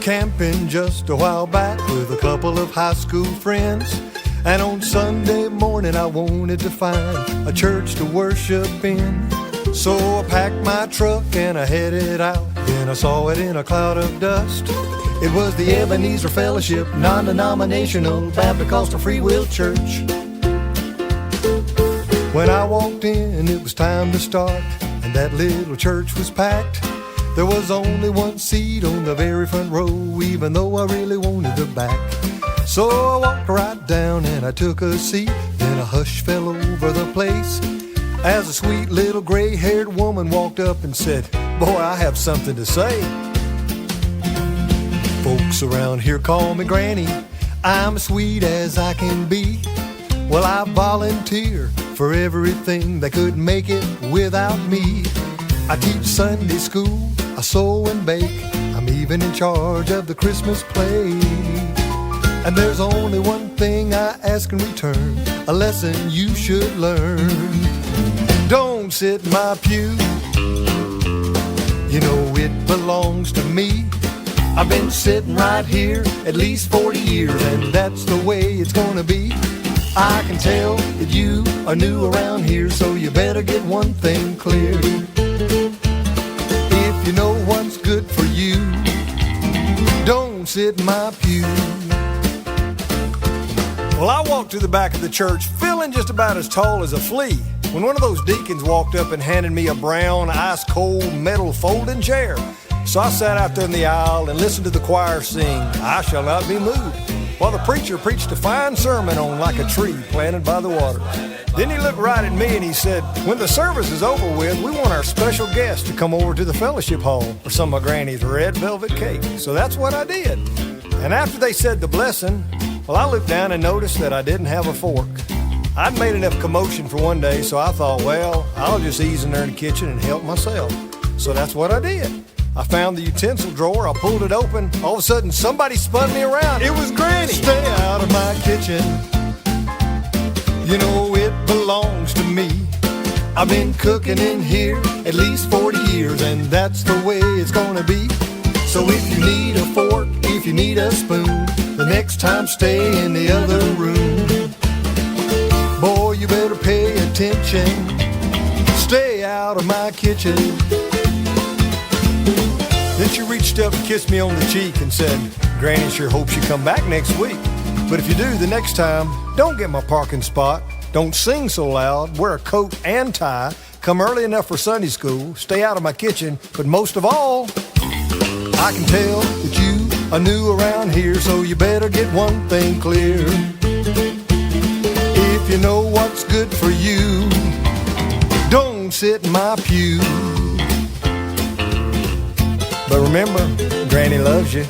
camping just a while back with a couple of high school friends. And on Sunday morning I wanted to find a church to worship in. So I packed my truck and I headed out. Then I saw it in a cloud of dust. It was the Ebenezer Fellowship, non-denominational Baptist Free Will Church. When I walked in, it was time to start, and that little church was packed. There was only one seat on the very front row, even though I really wanted the back. So I walked right down and I took a seat. Then a hush fell over the place as a sweet little gray-haired woman walked up and said, "Boy, I have something to say. Folks around here call me Granny. I'm as sweet as I can be. Well, I volunteer for everything that couldn't make it without me. I teach Sunday school, I sew and bake. I'm even in charge of the Christmas play. And there's only one thing I ask in return, a lesson you should learn. Don't sit in my pew, you know it belongs to me. I've been sitting right here at least 40 years, and that's the way it's gonna be. I can tell that you are new around here, so you better get one thing clear. If you know what's good for you, don't sit in my pew." Well, I walked to the back of the church feeling just about as tall as a flea when one of those deacons walked up and handed me a brown, ice-cold metal folding chair. So I sat out there in the aisle and listened to the choir sing, "I Shall Not Be Moved," while the preacher preached a fine sermon on like a tree planted by the water. Then he looked right at me and he said, "When the service is over with, we want our special guest to come over to the fellowship hall for some of Granny's red velvet cake." So that's what I did. And after they said the blessing, well, I looked down and noticed that I didn't have a fork. I'd made enough commotion for one day, so I thought, well, I'll just ease in there in the kitchen and help myself. So that's what I did. I found the utensil drawer, I pulled it open. All of a sudden, somebody spun me around. It was Granny. "Stay out of my kitchen, you know it belongs to me. I've been cooking in here at least 40 years, and that's the way it's gonna be. So if you need a fork, if you need a spoon, the next time stay in the other room. Boy, you better pay attention. Stay out of my kitchen." Then she reached up and kissed me on the cheek and said, "Granny sure hopes you come back next week. But if you do the next time, don't get my parking spot. Don't sing so loud. Wear a coat and tie. Come early enough for Sunday school. Stay out of my kitchen. But most of all, I can tell that you are new around here, so you better get one thing clear. If you know what's good for you, don't sit in my pew. But remember, Granny loves you."